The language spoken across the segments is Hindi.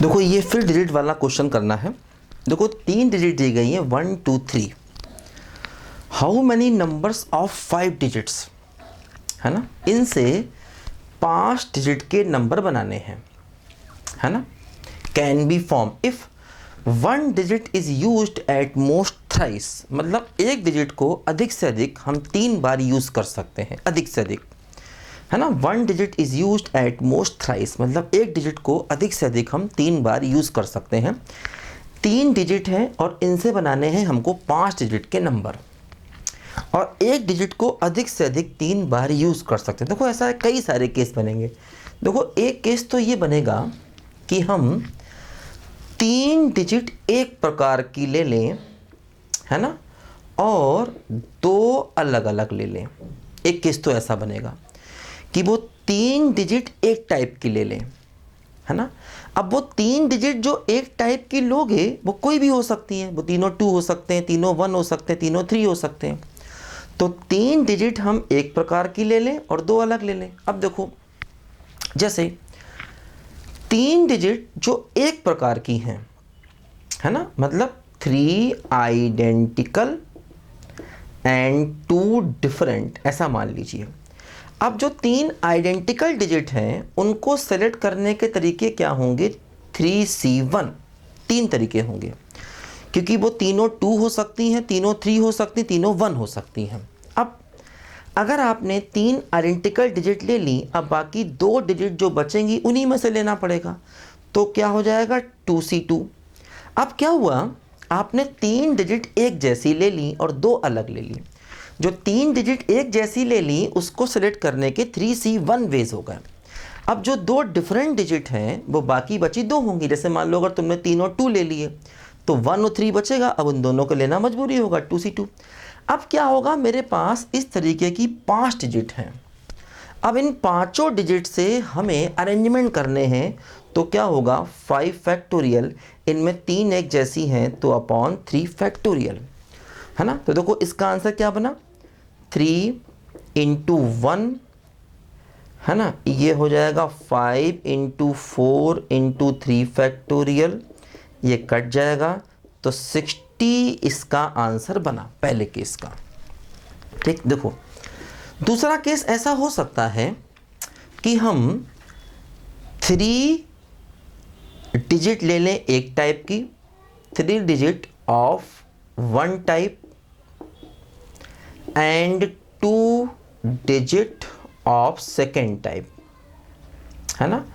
देखो ये फिर डिजिट वाला क्वेश्चन करना है। देखो 3 डिजिट दी गई है 1 2 3। How many numbers of 5 digits, है ना, इनसे 5 डिजिट के नंबर बनाने हैं, है ना। Can be form if 1 digit is used at most thrice, मतलब एक डिजिट को अधिक से अधिक हम 3 बार यूज कर सकते हैं, अधिक से अधिक, है ना। 1 digit is used at most thrice, मतलब एक डिजिट को अधिक से अधिक हम 3 बार यूज कर सकते हैं। 3 डिजिट हैं और इनसे बनाने हैं हमको 5 डिजिट के नंबर, और एक डिजिट को अधिक से अधिक 3 बार यूज कर सकते हैं। देखो ऐसा कई सारे केस बनेंगे। देखो एक केस तो ये बनेगा कि हम 3 डिजिट एक प्रकार की ले लें, है ना, और 2 अलग अलग ले लें। एक केस तो ऐसा बनेगा कि वो 3 डिजिट एक टाइप की ले लें, है ना। अब वो 3 डिजिट जो एक टाइप की लोगे वो कोई भी हो सकती है, वो तीनों 2 हो सकते हैं, तीनों 1 हो सकते हैं, तीनों 3 हो सकते हैं। तो 3 डिजिट हम एक प्रकार की ले लें और 2 अलग ले लें। अब देखो जैसे 3 डिजिट जो एक प्रकार की हैं, है ना, मतलब 3 आइडेंटिकल एंड 2 डिफरेंट, ऐसा मान लीजिए। अब जो 3 आइडेंटिकल डिजिट हैं उनको सेलेक्ट करने के तरीके क्या होंगे? 3C1, 3 तरीके होंगे, क्योंकि वो तीनों 2 हो सकती हैं, तीनों 3 हो सकती हैं, तीनों 1 हो सकती हैं। अब अगर आपने 3 आइडेंटिकल डिजिट ले ली, अब बाकी 2 डिजिट जो बचेंगी उन्हीं में से लेना पड़ेगा। तो क्या हो जाएगा? 2C2। अब क्या हुआ, आपने 3 डिजिट एक जैसी ले ली और 2 अलग ले ली। जो 3 डिजिट एक जैसी ले ली उसको सेलेक्ट करने के 3C1 वेज हो गए। अब जो 2 डिफरेंट डिजिट हैं वो बाकी बची 2 होंगी। जैसे मान लो अगर तुमने तीनों 2 ले लिए तो 1 और 3 बचेगा, अब उन दोनों को लेना मजबूरी होगा, 2C2। अब क्या होगा, मेरे पास इस तरीके की 5 डिजिट हैं। अब इन पांचों डिजिट से हमें अरेंजमेंट करने हैं, तो क्या होगा, 5 फैक्टोरियल, इनमें 3 एक जैसी हैं तो अपॉन 3 फैक्टोरियल, है ना। तो देखो इसका आंसर क्या बना, 3 इंटू 1, है ना, ये हो जाएगा 5 इंटू 4 इंटू 3 फैक्टोरियल, ये कट जाएगा तो 60 इसका आंसर बना पहले केस का। ठीक, देखो दूसरा केस ऐसा हो सकता है कि हम 3 डिजिट ले लें एक टाइप की, 3 digit of 1 type and 2 digit of second type, है ना।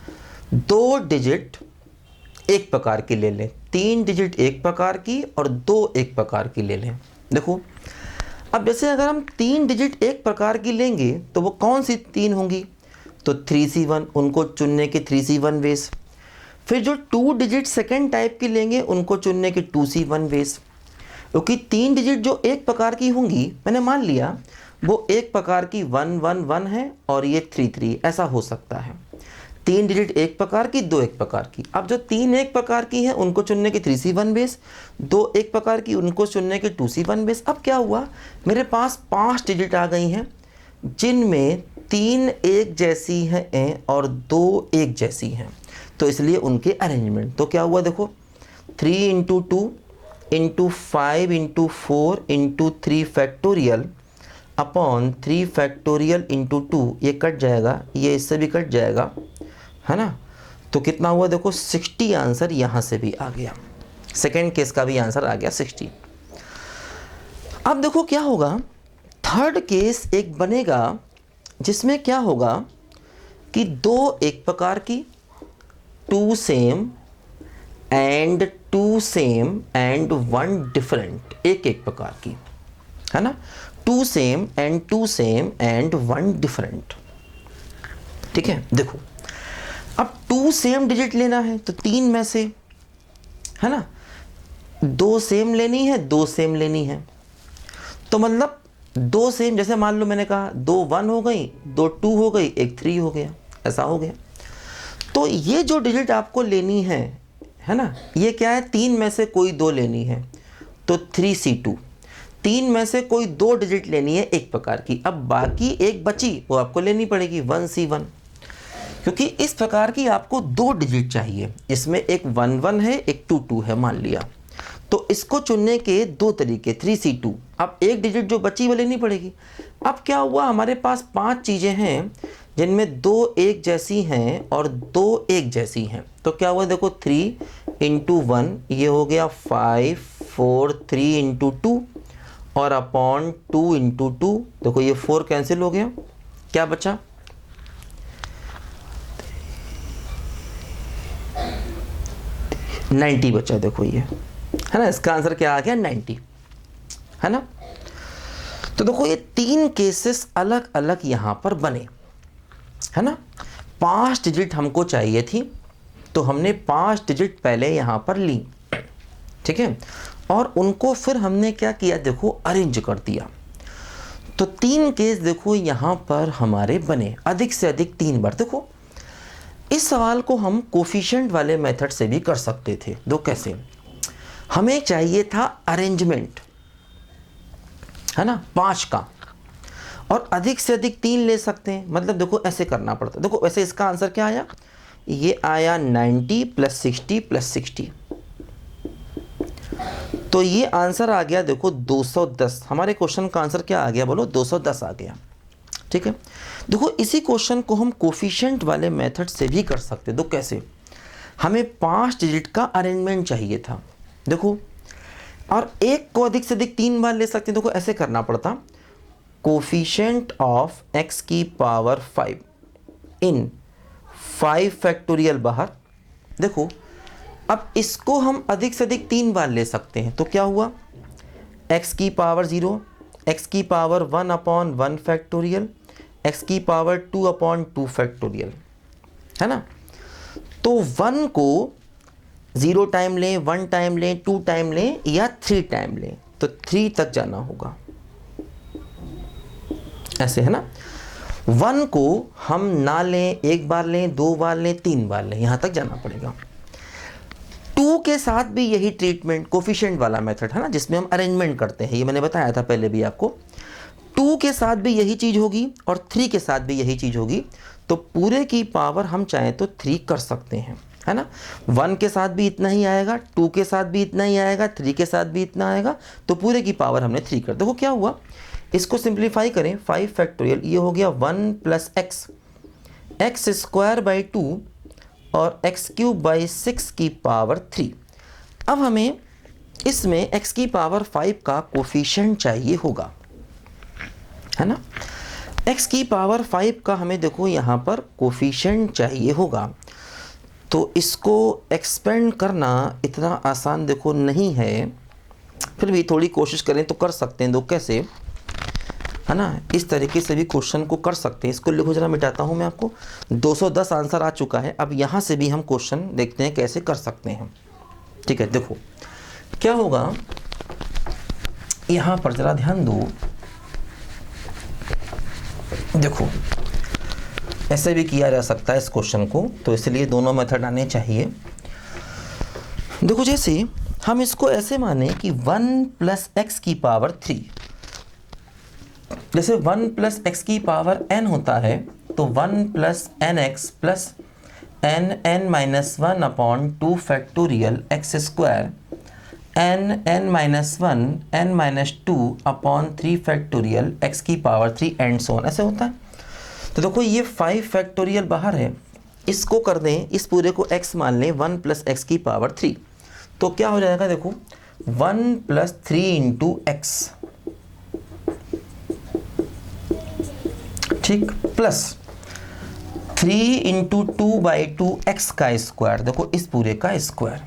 2 डिजिट एक प्रकार की ले लें, 3 डिजिट एक प्रकार की और 2 एक प्रकार की ले लें। देखो अब जैसे अगर हम 3 डिजिट एक प्रकार की लेंगे तो वो कौन सी 3 होंगी, तो 3C1, उनको चुनने के 3C1 वेज। फिर जो 2 डिजिट सेकेंड टाइप की लेंगे उनको चुनने के 2C1 वेज। क्योंकि 3 डिजिट जो एक प्रकार की होंगी, मैंने मान लिया वो एक प्रकार की 1 1 1 है और ये 3 3, ऐसा हो सकता है। 3 डिजिट एक प्रकार की, 2 एक प्रकार की। अब जो 3 एक प्रकार की हैं उनको चुनने के 3C1 बेस, 2 एक प्रकार की उनको चुनने के 2C1 बेस। अब क्या हुआ, मेरे पास 5 डिजिट आ गई हैं जिनमें 3 एक जैसी हैं और 2 एक जैसी हैं, तो इसलिए उनके अरेंजमेंट। तो क्या हुआ, देखो 3 into 2 into 5 into 4 into 3 factorial upon 3 factorial into 2, ये कट जाएगा, ये इससे भी कट जाएगा, है ना। तो कितना हुआ, देखो 60 आंसर यहाँ से भी आ गया, सेकेंड केस का भी आंसर आ गया 60। अब देखो क्या होगा, थर्ड केस एक बनेगा जिसमें क्या होगा कि 2 एक प्रकार की, 2 same and 2 same and 1 different, एक एक प्रकार की, है ना। 2 same and 2 same and 1 different. ठीक है, देखो अब 2 सेम डिजिट लेना है तो 3 में से, है ना, 2 सेम लेनी है, 2 सेम लेनी है, तो मतलब 2 सेम, जैसे मान लो मैंने कहा 2 1 हो गई, 2 2 हो गई, 1 3 हो गया, ऐसा हो गया। तो ये जो डिजिट आपको लेनी है ना, ये क्या है, 3 में से कोई 2 लेनी है, तो 3C2। 3 में से कोई 2 डिजिट लेनी है एक प्रकार की, अब बाकी एक बची वो आपको लेनी पड़ेगी 1C1। क्योंकि इस प्रकार की आपको 2 डिजिट चाहिए, इसमें एक 1 1 है, एक 2 2 है मान लिया, तो इसको चुनने के 2 तरीके 3C2। अब एक डिजिट जो बची वो लेनी पड़ेगी। अब क्या हुआ, हमारे पास 5 चीज़ें हैं जिनमें 2 एक जैसी हैं और 2 एक जैसी हैं, तो क्या हुआ देखो 3 × 1 ये हो गया 5 4 3 × 2 और अपॉन 2 × 2, देखो ये 4 कैंसिल हो गया, क्या बचा 90 बचा, देखो ये है ना, इसका आंसर क्या आ गया 90, है ना। तो देखो ये 3 केसेस अलग अलग यहां पर बने, है ना। 5 डिजिट हमको चाहिए थी, तो हमने 5 डिजिट पहले यहां पर ली, ठीक है, और उनको फिर हमने क्या किया देखो अरेंज कर दिया। तो 3 केस देखो यहां पर हमारे बने, अधिक से अधिक 3 बार। देखो इस सवाल को हम कोफिशिएंट वाले मेथड से भी कर सकते थे। दो कैसे, हमें चाहिए था अरेंजमेंट, है ना, 5 का, और अधिक से अधिक 3 ले सकते हैं, मतलब देखो ऐसे करना पड़ता। देखो वैसे इसका आंसर क्या आया, ये आया 90 + 60 + 60, तो ये आंसर आ गया देखो 210। हमारे क्वेश्चन का आंसर क्या आ गया बोलो, 210 आ गया, ठीक है। देखो इसी क्वेश्चन को हम कोफिशिएंट वाले मेथड से भी कर सकते। दो कैसे, हमें 5 डिजिट का अरेंजमेंट चाहिए था, देखो, और एक को अधिक से अधिक 3 बार ले सकते हैं। देखो ऐसे करना पड़ता, कोफिशिएंट ऑफ x की पावर 5 इन 5 फैक्टोरियल बाहर। देखो अब इसको हम अधिक से अधिक 3 बार ले सकते हैं, तो क्या हुआ, x की पावर 0, x की पावर 1/1 फैक्टोरियल, x की पावर 2/2 फैक्टोरियल, है ना। तो 1 को 0 टाइम लें, 1 टाइम लें, 2 टाइम लें या 3 टाइम लें, तो 3 तक जाना होगा, ऐसे, है ना। 1 को हम ना लें, 1 बार लें, 2 बार लें, 3 बार लें, यहां तक जाना पड़ेगा। 2 के साथ भी यही ट्रीटमेंट, कोफिशिएंट वाला मेथड, है ना, जिसमें हम अरेंजमेंट करते हैं, ये मैंने बताया था पहले भी आपको। 2 के साथ भी यही चीज़ होगी और 3 के साथ भी यही चीज़ होगी, तो पूरे की पावर हम चाहें तो 3 कर सकते हैं, है ना। 1 के साथ भी इतना ही आएगा, 2 के साथ भी इतना ही आएगा, 3 के साथ भी इतना आएगा, तो पूरे की पावर हमने 3 कर। देखो क्या हुआ, इसको सिंप्लीफाई करें, 5 फैक्टोरियल, ये हो गया 1 + x² 2 और x³ 6 की पावर 3। अब हमें इसमें x की पावर 5 का कोफिशिएंट चाहिए होगा, है ना। x की पावर 5 का हमें देखो यहाँ पर कोफिशिएंट चाहिए होगा, तो इसको एक्सपेंड करना इतना आसान देखो नहीं है, फिर भी थोड़ी कोशिश करें तो कर सकते हैं। दो कैसे, है ना, इस तरीके से भी क्वेश्चन को कर सकते हैं। इसको लिखो जरा, मिटाता हूँ मैं आपको। 210 आंसर आ चुका है, अब यहाँ से भी हम क्वेश्चन देखते हैं कैसे कर सकते हैं, ठीक है। देखो क्या होगा, यहाँ पर जरा ध्यान दो, देखो ऐसे भी किया जा सकता है इस क्वेश्चन को, तो इसलिए दोनों मेथड आने चाहिए। देखो जैसे हम इसको ऐसे माने कि 1 + x की पावर 3, जैसे 1 + x की पावर n होता है, तो 1 + nx + n(-1) factorial x² n(-1) n-2 factorial x की पावर 3 एंड सो ऑन, ऐसे होता है। तो देखो ये 5 फैक्टोरियल बाहर है, इसको कर दें, इस पूरे को x मान लें, 1 + x की पावर 3, तो क्या हो जाएगा देखो 1 + 3 × x, ठीक, प्लस 3 × 2/2 x का स्क्वायर, देखो इस पूरे का स्क्वायर,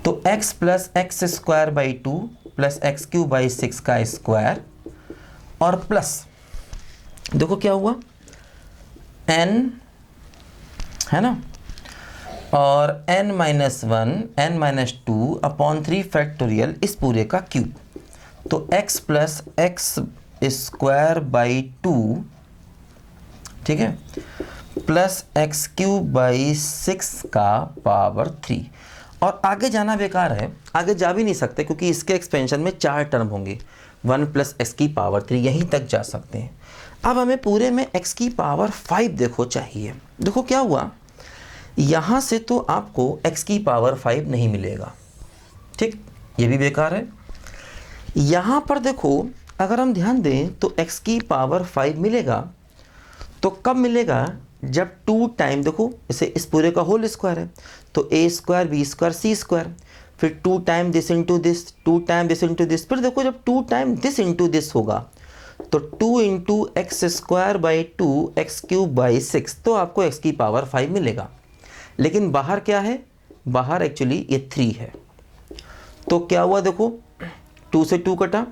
तो x + x² 2 + x³ 6 का स्क्वायर, और प्लस देखो क्या हुआ n, है ना, और n-1 n-2 फैक्टोरियल इस पूरे का क्यूब, तो x + x² 2, ठीक है, प्लस x³ 6 का पावर 3। और आगे जाना बेकार है, आगे जा भी नहीं सकते क्योंकि इसके एक्सपेंशन में 4 टर्म होंगे, 1 + x की पावर 3 यहीं तक जा सकते हैं। अब हमें पूरे में x की पावर 5 देखो चाहिए। देखो क्या हुआ, यहाँ से तो आपको x की पावर 5 नहीं मिलेगा, ठीक, ये भी बेकार है। यहाँ पर देखो अगर हम ध्यान दें तो x की पावर 5 मिलेगा, तो कब मिलेगा, जब 2 टाइम, देखो इसे इस पूरे का होल स्क्वायर है, तो a square B square C square, फिर 2 time this into this, 2 time this into this, फिर देखो जब 2 टाइम दिस इंटू दिस होगा तो 2 into x square by 2 x cube by 6, तो आपको x की पावर 5 मिलेगा। लेकिन बाहर क्या है, बाहर एक्चुअली ये 3 है, तो क्या हुआ, देखो 2 से 2 कटा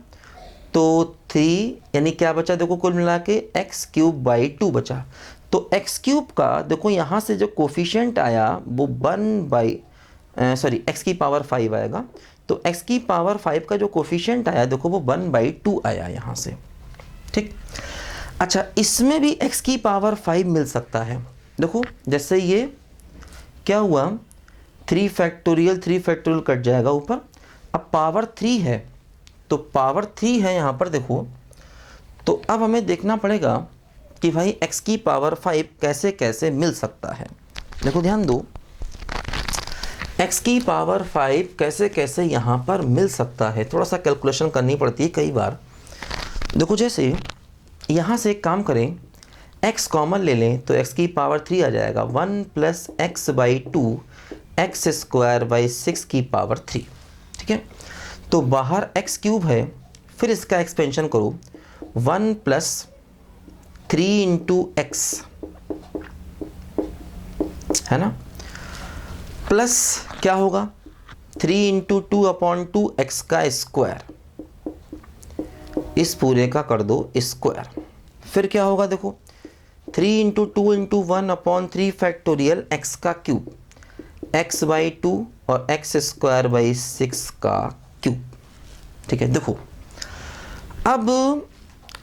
तो 3, यानी क्या बचा, देखो कुल मिला के एक्स क्यूब बाई 2 बचा। तो एक्स क्यूब का देखो यहाँ से जो कोफिशिएंट आया वो 1 बाई एक्स की पावर 5 आएगा, तो एक्स की पावर 5 का जो कोफिशिएंट आया देखो वो 1/2 आया यहाँ से, ठीक। अच्छा, इसमें भी x की पावर 5 मिल सकता है। देखो जैसे ये क्या हुआ, 3 फैक्टोरियल कट जाएगा ऊपर, अब पावर 3 है, तो पावर 3 है यहाँ पर देखो, तो अब हमें देखना पड़ेगा कि भाई x की पावर 5 कैसे कैसे मिल सकता है। देखो ध्यान दो, x की पावर 5 कैसे कैसे यहाँ पर मिल सकता है, थोड़ा सा कैलकुलेशन करनी पड़ती है कई बार। देखो जैसे यहाँ से एक काम करें, x कॉमन ले लें तो x की पावर 3 आ जाएगा, 1 plus x by 2 x square by 6 की पावर 3, ठीक है। तो बाहर x क्यूब है, फिर इसका एक्सपेंशन करो, 1 प्लस 3 इंटू एक्स, है ना, प्लस क्या होगा 3 इंटू 2/2 एक्स का स्क्वायर, इस पूरे का कर दो स्क्वायर, फिर क्या होगा देखो 3 इंटू 2 इंटू 1/3 फैक्टोरियल एक्स का क्यूब, एक्स बाई 2 और एक्स स्क्वायर बाई 6 का क्यूब, ठीक है। देखो अब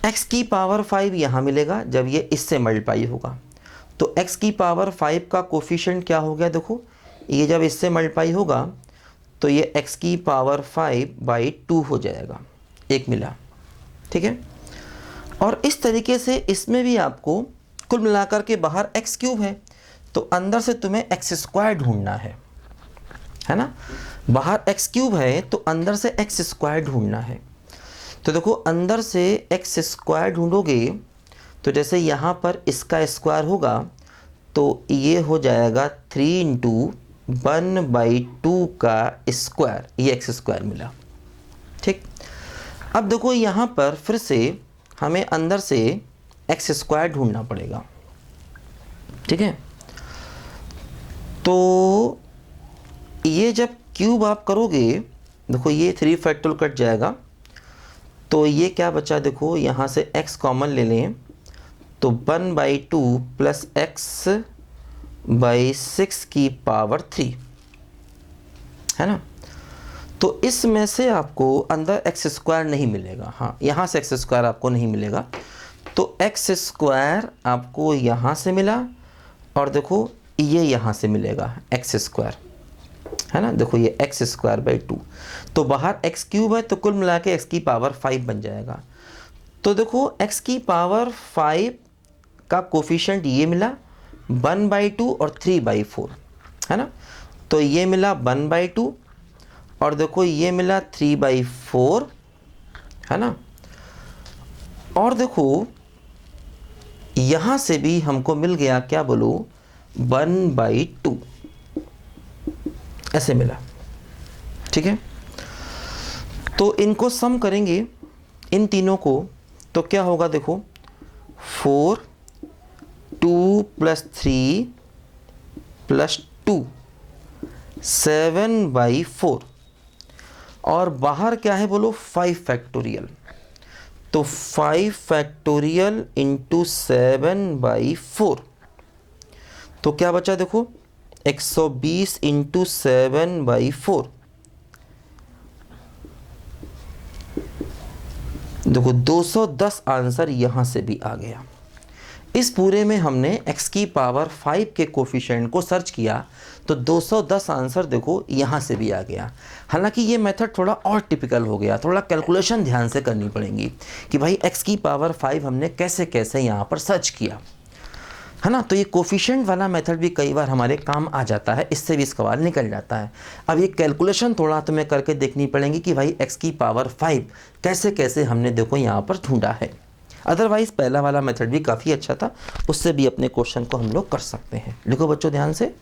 x की पावर 5 यहाँ मिलेगा जब ये इससे मल्टीप्लाई होगा, तो x की पावर 5 का कोफिशिएंट क्या हो गया, देखो ये जब इससे मल्टीप्लाई होगा तो ये x की पावर 5/2 हो जाएगा, एक मिला, ठीक है। और इस तरीके से इसमें भी आपको कुल मिलाकर के बाहर x क्यूब है, तो अंदर से तुम्हें x स्क्वायर ढूंढना है ना, बाहर x क्यूब है तो अंदर से x स्क्वायर ढूंढना है। तो देखो अंदर से x स्क्वायर ढूंढोगे तो जैसे यहाँ पर इसका स्क्वायर होगा तो ये हो जाएगा 3 इंटू 1/2 का स्क्वायर, ये x स्क्वायर मिला, ठीक। अब देखो यहाँ पर फिर से हमें अंदर से x स्क्वायर ढूंढना पड़ेगा, ठीक है। तो ये जब क्यूब आप करोगे, देखो ये 3 फैक्टोरियल कट जाएगा, तो ये क्या बचा, देखो यहाँ से x कॉमन ले लें तो 1/2 प्लस एक्स बाई 6 की पावर 3, है ना। तो इसमें से आपको अंदर एक्स स्क्वायर नहीं मिलेगा, हाँ यहाँ से एक्स स्क्वायर आपको नहीं मिलेगा, तो एक्स स्क्वायर आपको यहाँ से मिला और देखो ये यहाँ से मिलेगा एक्स स्क्वायर, है ना। देखो ये एक्स स्क्वायर बाई 2, तो बाहर एक्स क्यूब है तो कुल मिला के एक्स की पावर 5 बन जाएगा। तो देखो एक्स की पावर 5 का कोफिशिएंट ये मिला 1/2 और 3/4, है ना। तो ये मिला 1/2 और देखो ये मिला 3/4, है ना। और देखो यहाँ से भी हमको मिल गया, क्या बोलो 1/2, ऐसे मिला, ठीक है। तो इनको सम करेंगे इन तीनों को, तो क्या होगा देखो 4 2 + 3 + 2 7/4 और बाहर क्या है बोलो 5 फैक्टोरियल, तो 5 फैक्टोरियल इंटू 7/4, तो क्या बचा देखो 120 इंटू 7/4, देखो 210 आंसर यहाँ से भी आ गया। इस पूरे में हमने x की पावर 5 के कोफिशिएंट को सर्च किया तो 210 आंसर देखो यहाँ से भी आ गया। हालांकि ये मेथड थोड़ा और टिपिकल हो गया, थोड़ा कैलकुलेशन ध्यान से करनी पड़ेगी कि भाई x की पावर 5 हमने कैसे कैसे यहाँ पर सर्च किया, है ना। तो ये कोफिशिएंट वाला मेथड भी कई बार हमारे काम आ जाता है, इससे भी सवाल निकल जाता है। अब ये कैलकुलेशन थोड़ा तुम्हें करके देखनी पड़ेगी कि भाई x की पावर 5 कैसे कैसे हमने देखो यहाँ पर ढूंढा है। अदरवाइज़ पहला वाला मेथड भी काफ़ी अच्छा था, उससे भी अपने क्वेश्चन को हम लोग कर सकते हैं। लिखो बच्चों ध्यान से।